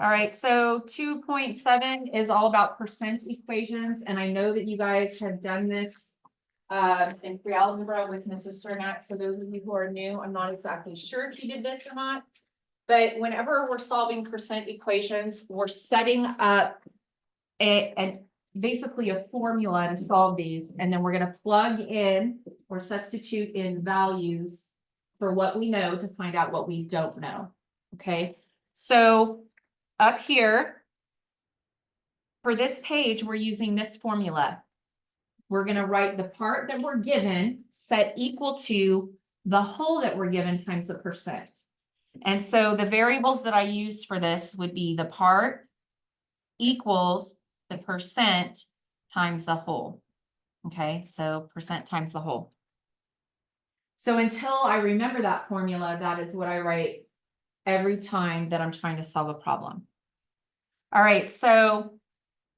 All right, so 2.7 is all about percent equations, and I know that you guys have done this in pre-algebra with Mrs. Cernak. So those of you who are new, I'm not exactly sure if you did this or not. But whenever we're solving percent equations, we're setting up basically a formula to solve these, and then we're gonna plug in or substitute in values for what we know to find out what we don't know. Okay, so up here for this page, we're using this formula. We're gonna write the part that we're given set equal to the whole that we're given times the percent. And so the variables that I use for this would be the part equals the percent times the whole. Okay, so percent times the whole. So until I remember that formula, that is what I write every time that I'm trying to solve a problem. All right, so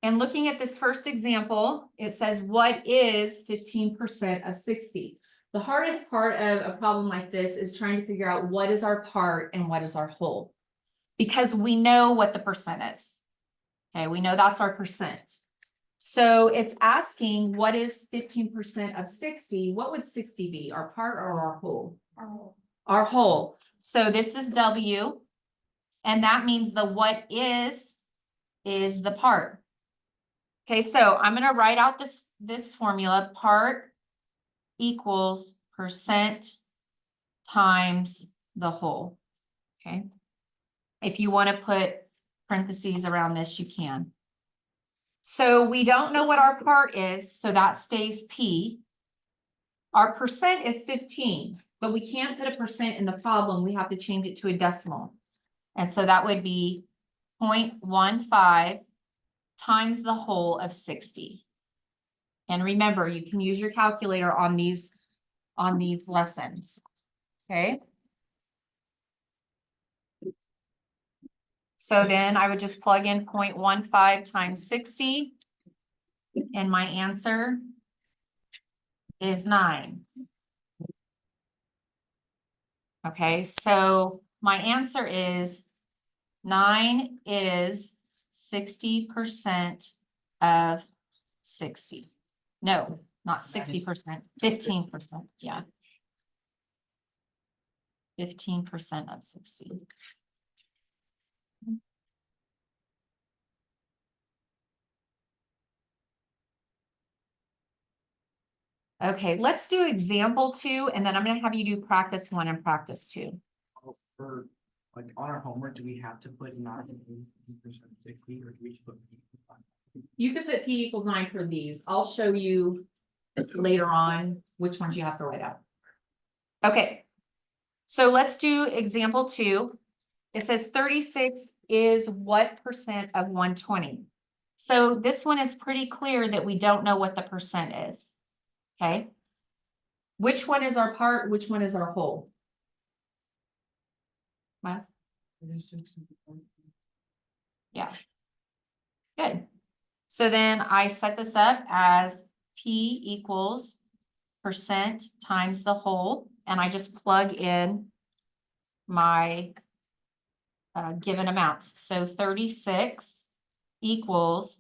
in looking at this first example, it says, what is 15% of 60? The hardest part of a problem like this is trying to figure out what is our part and what is our whole. Because we know what the percent is. Okay, we know that's our percent. So it's asking, what is 15% of 60? What would 60 be, our part or our whole? Our whole. Our whole. So this is W, and that means the what is the part. Okay, so I'm gonna write out this formula, part equals percent times the whole. Okay. If you want to put parentheses around this, you can. So we don't know what our part is, so that stays P. Our percent is 15, but we can't put a percent in the problem. We have to change it to a decimal. And so that would be 0.15 times the whole of 60. And remember, you can use your calculator on these lessons. Okay. So then I would just plug in 0.15 times 60. And my answer is 9. Okay, so my answer is 9 is 60% of 60. No, not 60%, 15%. Yeah. 15% of 60. Okay, let's do example 2, and then I'm gonna have you do practice 1 and practice 2. For like on our homework, do we have to put 9 in 60, or do we just put P equals 9? You can put P equals 9 for these. I'll show you later on which ones you have to write out. Okay, so let's do example 2. It says 36 is what percent of 120? So this one is pretty clear that we don't know what the percent is. Okay. Which one is our part? Which one is our whole? Math? Yeah. Good. So then I set this up as P equals percent times the whole, and I just plug in my given amounts. So 36 equals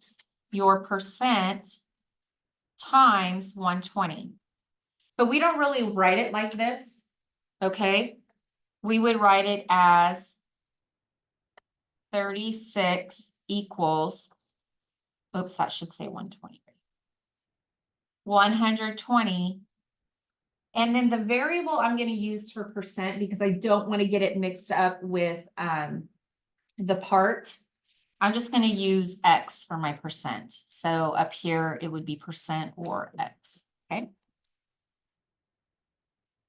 your percent times 120. But we don't really write it like this, okay? We would write it as 36 equals, oops, that should say 120. 120. And then the variable I'm going to use for percent, because I don't want to get it mixed up with the part, I'm just going to use X for my percent. So up here, it would be percent or X, okay?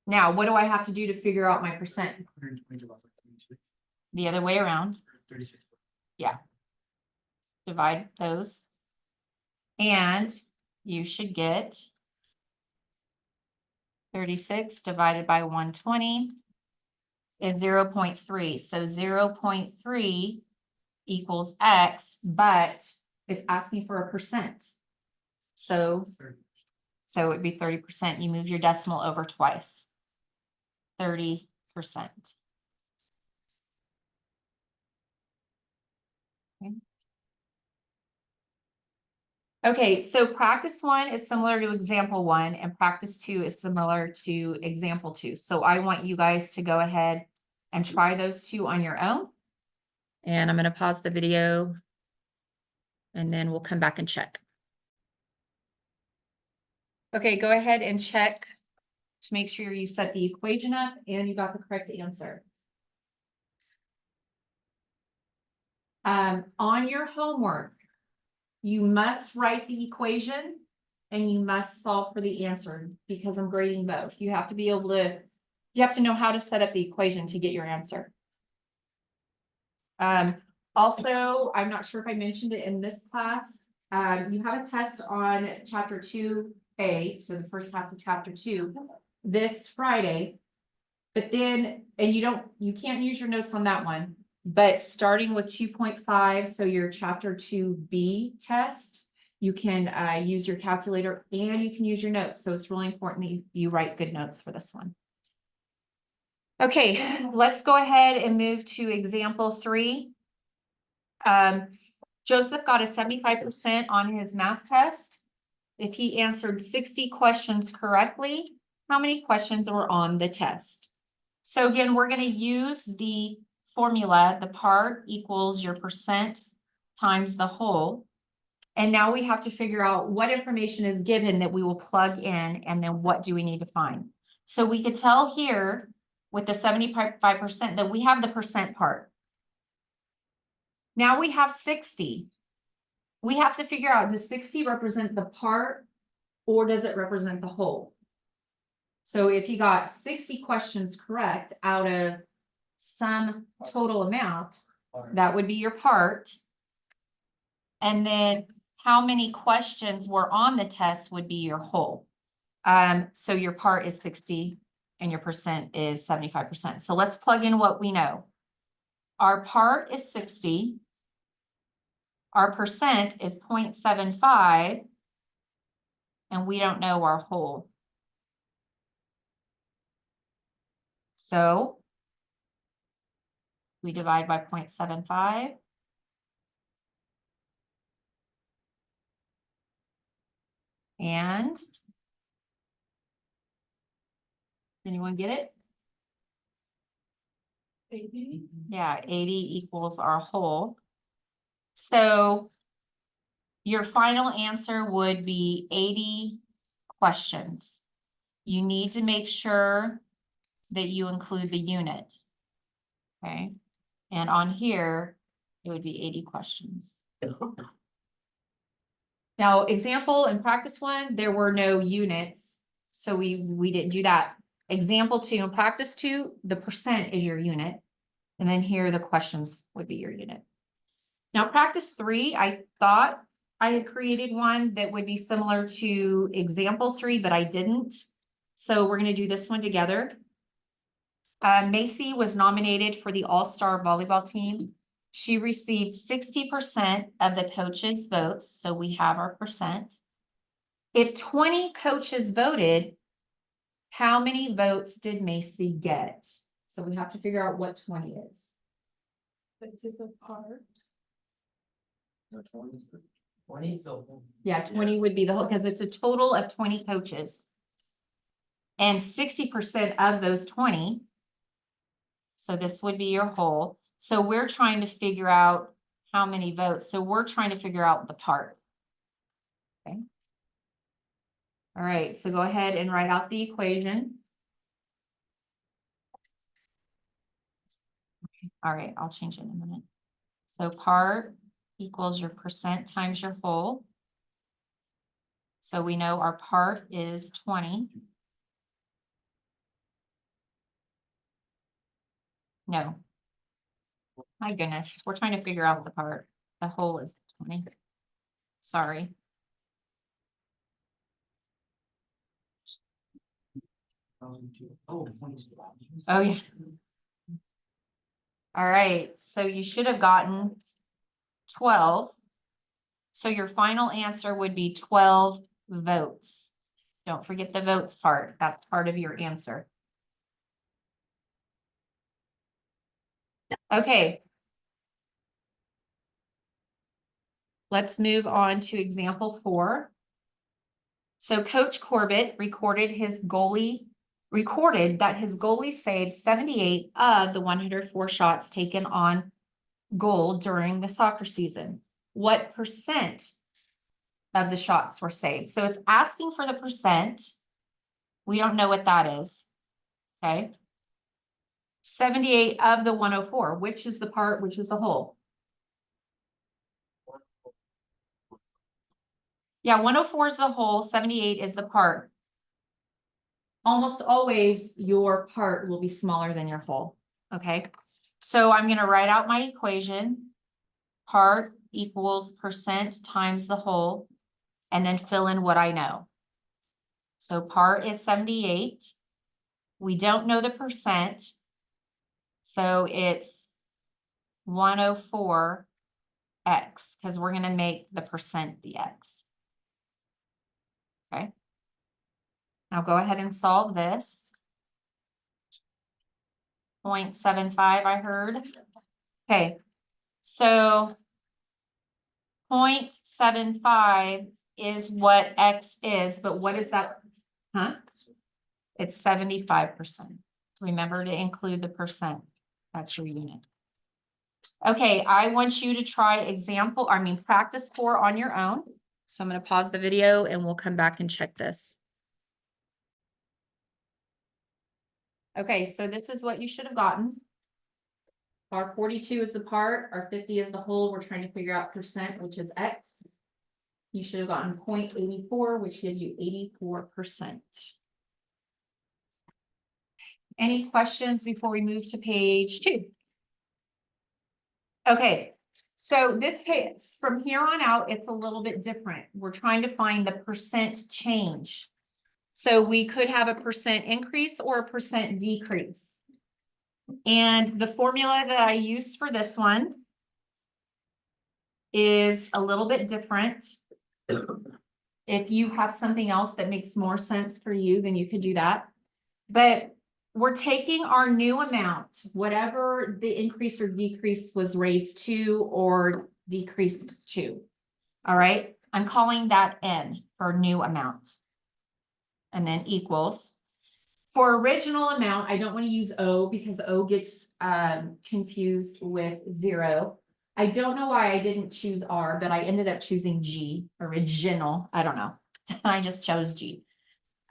Now, what do I have to do to figure out my percent? 120 divided by 36. The other way around. 36. Yeah. Divide those. And you should get 36 divided by 120 is 0.3. So 0.3 equals X, but it's asking for a percent. So it would be 30%. You move your decimal over twice. 30%. Okay, so practice 1 is similar to example 1 and practice 2 is similar to example 2. So I want you guys to go ahead and try those 2 on your own. And I'm going to pause the video and then we'll come back and check. Okay, go ahead and check to make sure you set the equation up and you got the correct answer. On your homework, you must write the equation and you must solve for the answer because I'm grading both. You have to be able to, you have to know how to set up the equation to get your answer. Also, I'm not sure if I mentioned it in this class. You have a test on chapter 2A, so the first half of chapter 2, this Friday. But then, and you can't use your notes on that one, but starting with 2.5, so your chapter 2B test, you can use your calculator and you can use your notes. So it's really important that you write good notes for this one. Okay, let's go ahead and move to example 3. Joseph got a 75% on his math test. If he answered 60 questions correctly, how many questions were on the test? So again, we're going to use the formula, the part equals your percent times the whole. And now we have to figure out what information is given that we will plug in, and then what do we need to find? So we could tell here with the 75% that we have the percent part. Now we have 60. We have to figure out, does 60 represent the part or does it represent the whole? So if you got 60 questions correct out of some total amount, that would be your part. And then how many questions were on the test would be your whole. So your part is 60 and your percent is 75%. So let's plug in what we know. Our part is 60. Our percent is 0.75. And we don't know our whole. So we divide by 0.75. And anyone get it? 80. Yeah, 80 equals our whole. So your final answer would be 80 questions. You need to make sure that you include the unit. Okay. And on here, it would be 80 questions. Now, example in practice 1, there were no units. So we didn't do that. Example 2 and practice 2, the percent is your unit. And then here the questions would be your unit. Now, practice 3, I thought I had created one that would be similar to example 3, but I didn't. So we're going to do this one together. Macy was nominated for the All-Star Volleyball team. She received 60% of the coaches' votes, so we have our percent. If 20 coaches voted, how many votes did Macy get? So we have to figure out what 20 is. Is it the part? 20, so. Yeah, 20 would be the whole, because it's a total of 20 coaches. And 60% of those 20. So this would be your whole. So we're trying to figure out how many votes. So we're trying to figure out the part. Okay. All right, so go ahead and write out the equation. All right, I'll change it in a minute. So part equals your percent times your whole. So we know our part is 20. No. My goodness, we're trying to figure out the part. The whole is 20. Sorry. Oh, yeah. All right, so you should have gotten 12. So your final answer would be 12 votes. Don't forget the votes part. That's part of your answer. Okay. let's move on to example 4. So Coach Corbett recorded that his goalie saved 78 of the 104 shots taken on goal during the soccer season. What percent of the shots were saved? So it's asking for the percent. We don't know what that is. Okay. 78 of the 104, which is the part, which is the whole? Yeah, 104 is the whole, 78 is the part. Almost always your part will be smaller than your whole, okay? So I'm gonna write out my equation. Part equals percent times the whole, and then fill in what I know. So part is 78. We don't know the percent. So it's 104 x, because we're gonna make the percent the x. Okay. Now go ahead and solve this. 0.75, I heard. Okay, so 0.75 is what x is, but what is that? Huh? It's 75%. Remember to include the percent. That's your unit. Okay, I want you to try practice 4 on your own. So I'm going to pause the video and we'll come back and check this. Okay, so this is what you should have gotten. Our 42 is the part, our 50 is the whole. We're trying to figure out percent, which is x. You should have gotten 0.84, which gives you 84%. Any questions before we move to page 2? Okay, so this case, from here on out, it's a little bit different. We're trying to find the percent change. So we could have a percent increase or a percent decrease. And the formula that I used for this one is a little bit different. If you have something else that makes more sense for you, then you could do that. But we're taking our new amount, whatever the increase or decrease was raised to or decreased to. All right, I'm calling that N for new amount. And then equals. For original amount, I don't want to use O because O gets confused with 0. I don't know why I didn't choose R, but I ended up choosing G, original. I don't know. I just chose G.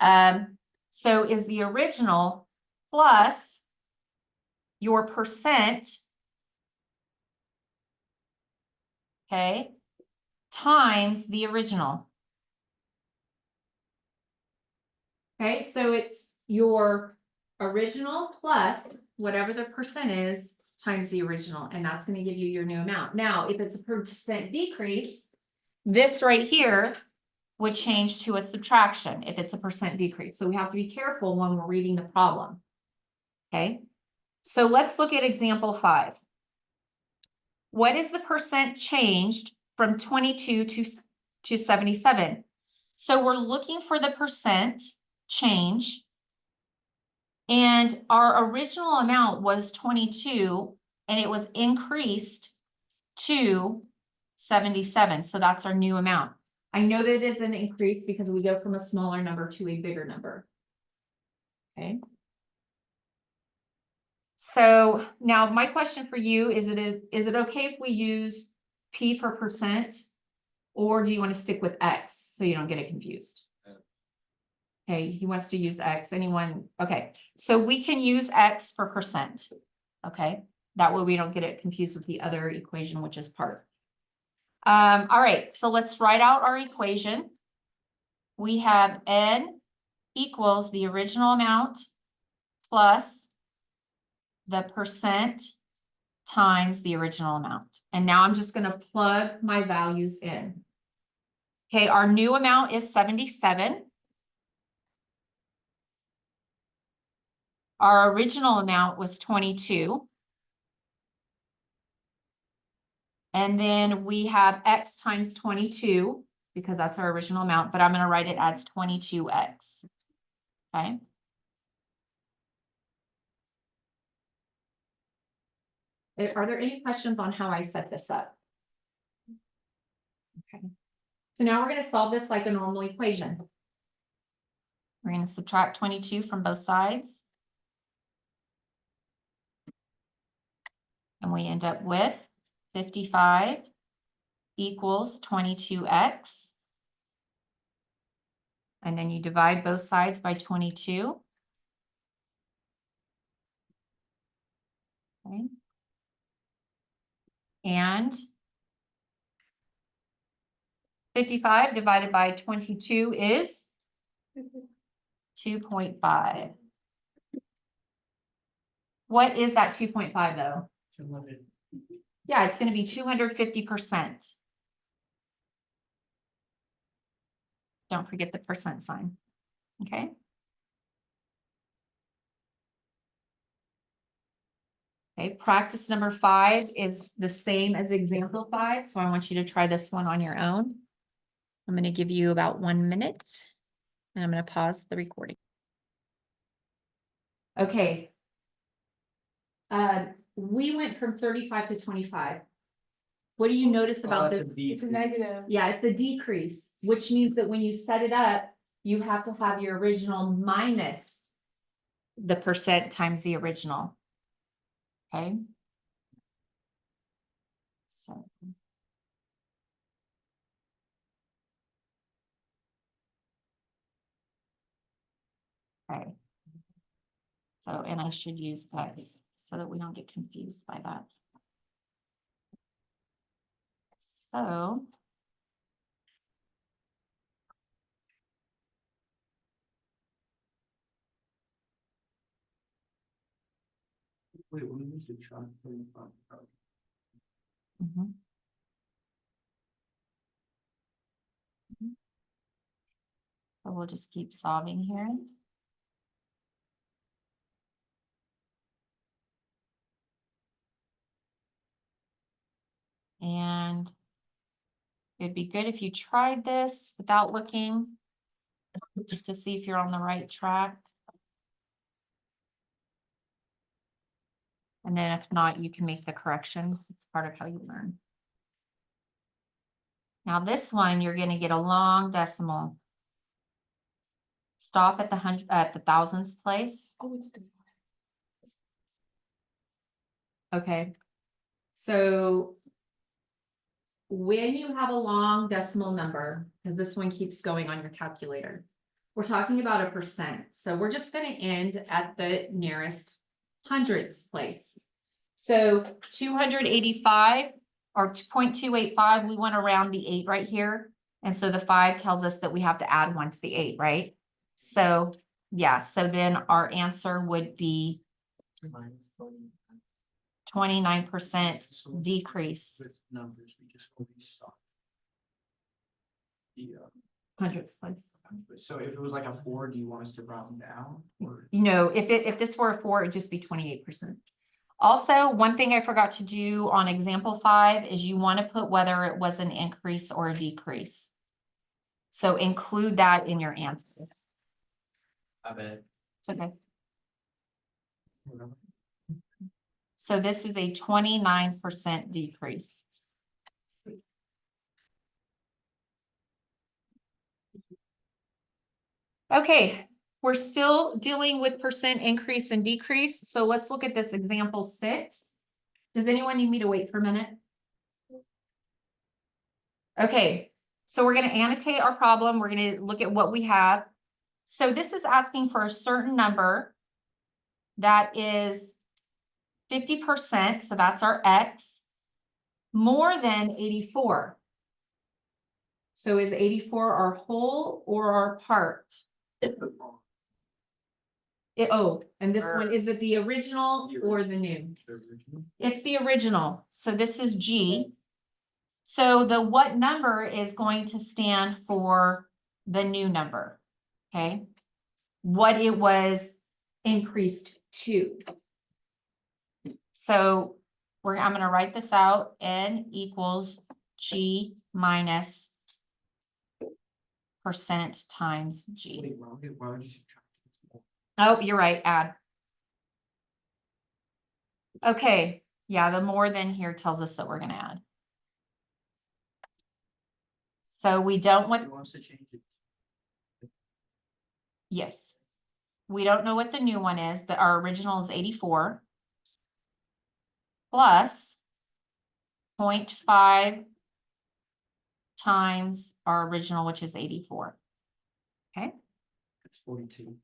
So is the original plus your percent, okay, times the original. Okay, so it's your original plus whatever the percent is times the original, and that's going to give you your new amount. Now, if it's a percent decrease, this right here would change to a subtraction if it's a percent decrease. So we have to be careful when we're reading the problem. Okay, so let's look at example 5. What is the percent changed from 22 to 77? So we're looking for the percent change. And our original amount was 22 and it was increased to 77. So that's our new amount. I know that it is an increase because we go from a smaller number to a bigger number. Okay. So now my question for you is it okay if we use P for percent, or do you want to stick with X so you don't get it confused? Okay, he wants to use X. Anyone? Okay, so we can use X for percent. Okay, that way we don't get it confused with the other equation, which is part. All right, so let's write out our equation. We have N equals the original amount plus the percent times the original amount. And now I'm just going to plug my values in. Okay, our new amount is 77. Our original amount was 22. And then we have X times 22 because that's our original amount, but I'm going to write it as 22X. Okay. Are there any questions on how I set this up? So now we're gonna solve this like a normal equation. We're gonna subtract 22 from both sides. And we end up with 55 equals 22x. And then you divide both sides by 22. Okay. And 55 divided by 22 is 2.5. What is that 2.5 though? Yeah, it's gonna be 250%. Don't forget the percent sign, okay? Okay, practice number 5 is the same as example 5, so I want you to try this one on your own. I'm gonna give you about 1 minute, and I'm gonna pause the recording. Okay. We went from 35 to 25. What do you notice about this? It's a negative. Yeah, it's a decrease, which means that when you set it up, you have to have your original minus the percent times the original. Okay. So. Okay. So, and I should use this so that we don't get confused by that. So. Wait, when we subtract 35. Mhm. So we'll just keep solving here. And it'd be good if you tried this without looking, just to see if you're on the right track. And then if not, you can make the corrections. It's part of how you learn. Now this one, you're gonna get a long decimal. Stop at the thousands place. Oh, it's the. Okay. So when you have a long decimal number, because this one keeps going on your calculator, we're talking about a percent. So we're just gonna end at the nearest hundreds place. So 285 or 0.285, we went around the 8 right here. And so the 5 tells us that we have to add 1 to the 8, right? So yeah, so then our answer would be 29% decrease. With numbers, we just always stop. The, Hundreds place. so if it was like a 4, do you want us to round down or? You know, if this were a 4, it'd just be 28%. Also, one thing I forgot to do on example 5 is you want to put whether it was an increase or a decrease. So include that in your answer. I bet. It's okay. So this is a 29% decrease. Okay, we're still dealing with percent increase and decrease. So let's look at this example 6. Does anyone need me to wait for a minute? Okay, so we're going to annotate our problem. We're going to look at what we have. So this is asking for a certain number that is 50%, so that's our X, more than 84. So is 84 our whole or our part? And this one, is it the original or the new? It's the original, so this is G. So the what number is going to stand for the new number, okay? What it was increased to. So I'm gonna write this out, N equals G minus percent times G. Wait, why would you subtract? Oh, you're right, add. Okay, yeah, the more than here tells us that we're gonna add. So we don't want, Who wants to change it? yes. We don't know what the new one is, but our original is 84. Plus 0.5 times our original, which is 84. Okay. It's 42.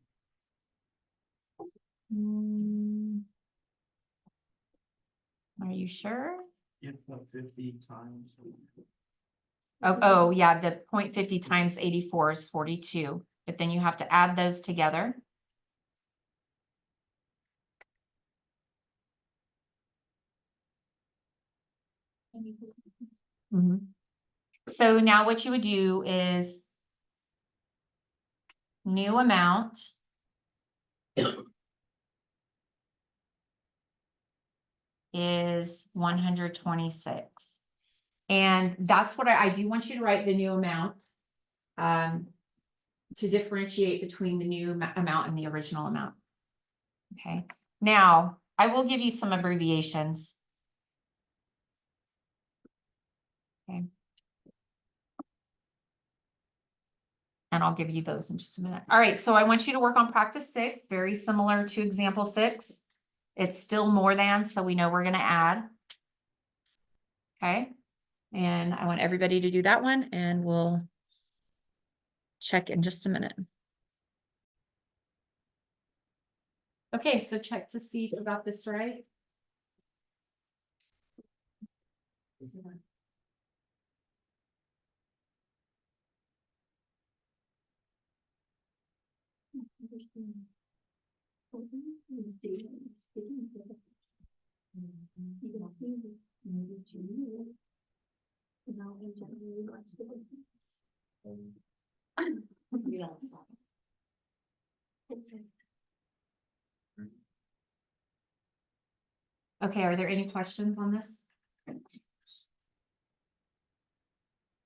Are you sure? You have to put 50 times. Oh, yeah, the 0.50 times 84 is 42, but then you have to add those together. So now what you would do is new amount. Is 126. And that's what I do want you to write the new amount. To differentiate between the new amount and the original amount. Okay, now I will give you some abbreviations. Okay. And I'll give you those in just a minute. All right, so I want you to work on practice 6, very similar to example 6. It's still more than, so we know we're gonna add. Okay, and I want everybody to do that one and we'll check in just a minute. Okay, so check to see if you got this right. Okay, are there any questions on this?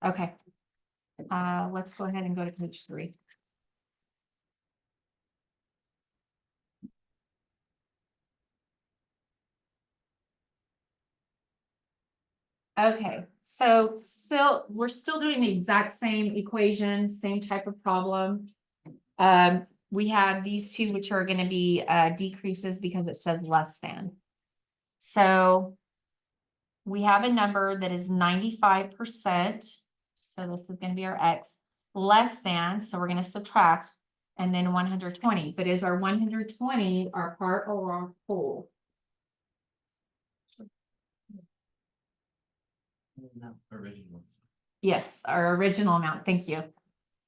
Okay. Let's go ahead and go to page 3. Okay, so still, we're still doing the exact same equation, same type of problem. We have these two, which are gonna be decreases because it says less than. So we have a number that is 95%. So this is gonna be our X, less than, so we're gonna subtract, and then 120. But is our 120 our part or our whole? No, original. Yes, our original amount, thank you.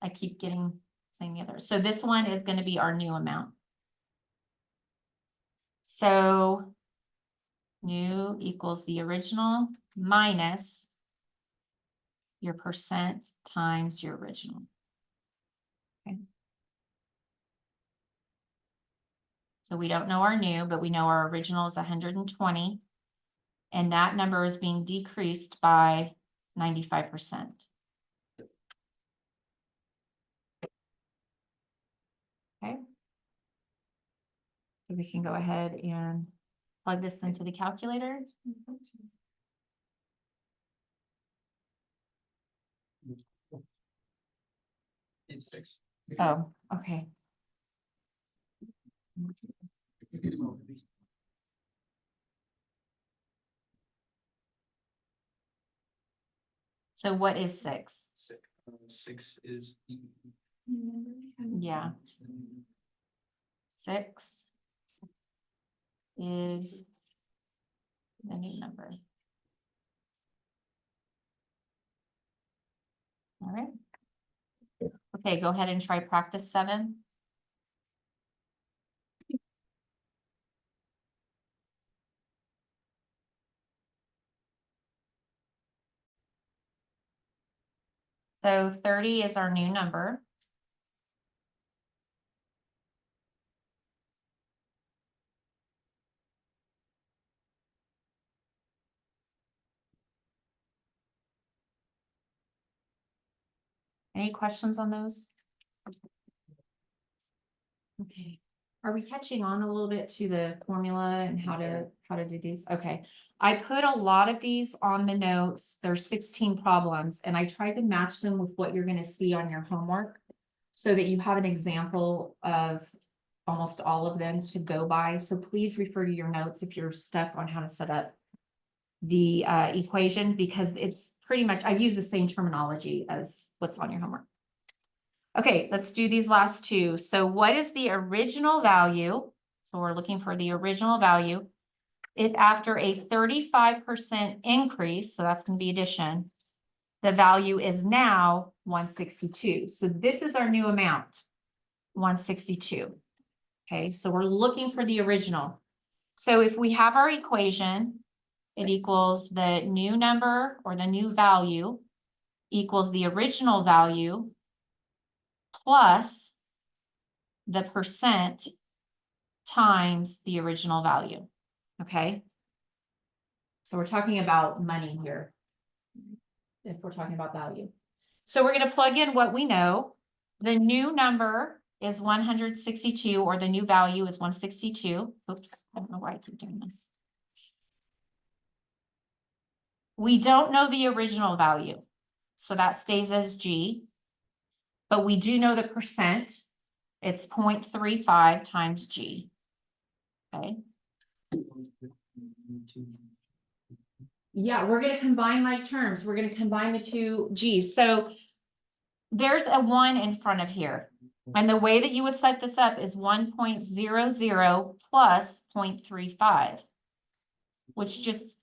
I keep saying the other. So this one is gonna be our new amount. So new equals the original minus your percent times your original. Okay. So we don't know our new, but we know our original is 120. And that number is being decreased by 95%. Okay. So we can go ahead and plug this into the calculator. It's 6. Oh, okay. So what is 6? 6 is the. Yeah. 6 is the new number. All right. Okay, go ahead and try practice 7. So 30 is our new number. Any questions on those? Okay. Are we catching on a little bit to the formula and how to do these? Okay. I put a lot of these on the notes. There's 16 problems and I tried to match them with what you're gonna see on your homework. So that you have an example of almost all of them to go by. So please refer to your notes if you're stuck on how to set up the equation, because it's pretty much, I've used the same terminology as what's on your homework. Okay, let's do these last two. So what is the original value? So we're looking for the original value. If after a 35% increase, so that's going to be addition, the value is now 162. So this is our new amount, 162. Okay, so we're looking for the original. So if we have our equation, it equals the new number or the new value equals the original value plus the percent times the original value, okay? So we're talking about money here, if we're talking about value. So we're gonna plug in what we know. The new number is 162, or the new value is 162. Oops, I don't know why I keep doing this. We don't know the original value, so that stays as G. But we do know the percent. It's 0.35 times G. Okay. Yeah, we're gonna combine like terms. We're gonna combine the two G's. So there's a 1 in front of here. And the way that you would set this up is 1.00 plus 0.35. Which just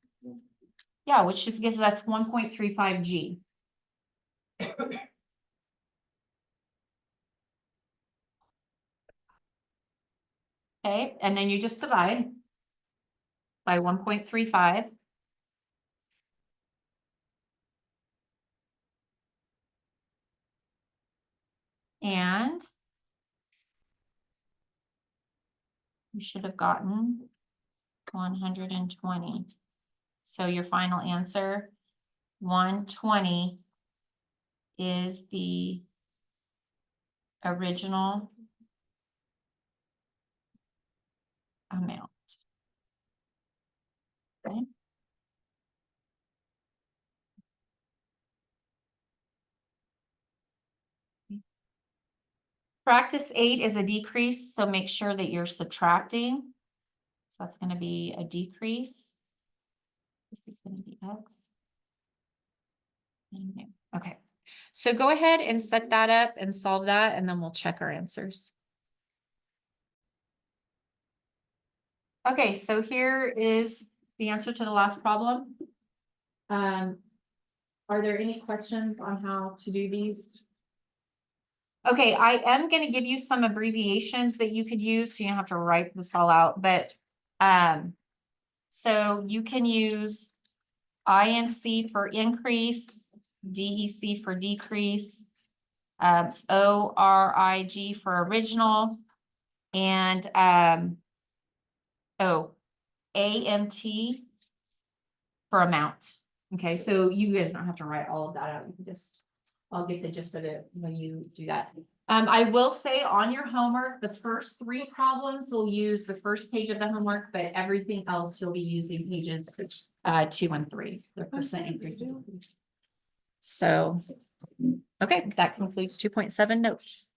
gives us 1.35 G. Okay, and then you just divide by 1.35. And you should have gotten 120. So your final answer, 120, is the original amount. Okay. Practice 8 is a decrease, so make sure that you're subtracting. So that's going to be a decrease. This is going to be X. Okay, so go ahead and set that up and solve that, and then we'll check our answers. Okay, so here is the answer to the last problem. Are there any questions on how to do these? Okay, I am going to give you some abbreviations that you could use, so you don't have to write this all out, but so you can use INC for increase, DEC for decrease, ORIG for original, and AMT for amount. Okay, so you guys don't have to write all of that out. You can just, I'll get the gist of it when you do that. I will say on your homework, the first 3 problems will use the first page of the homework, but everything else you'll be using pages 2 and 3, the percent increase. So, okay, that concludes 2.7 notes.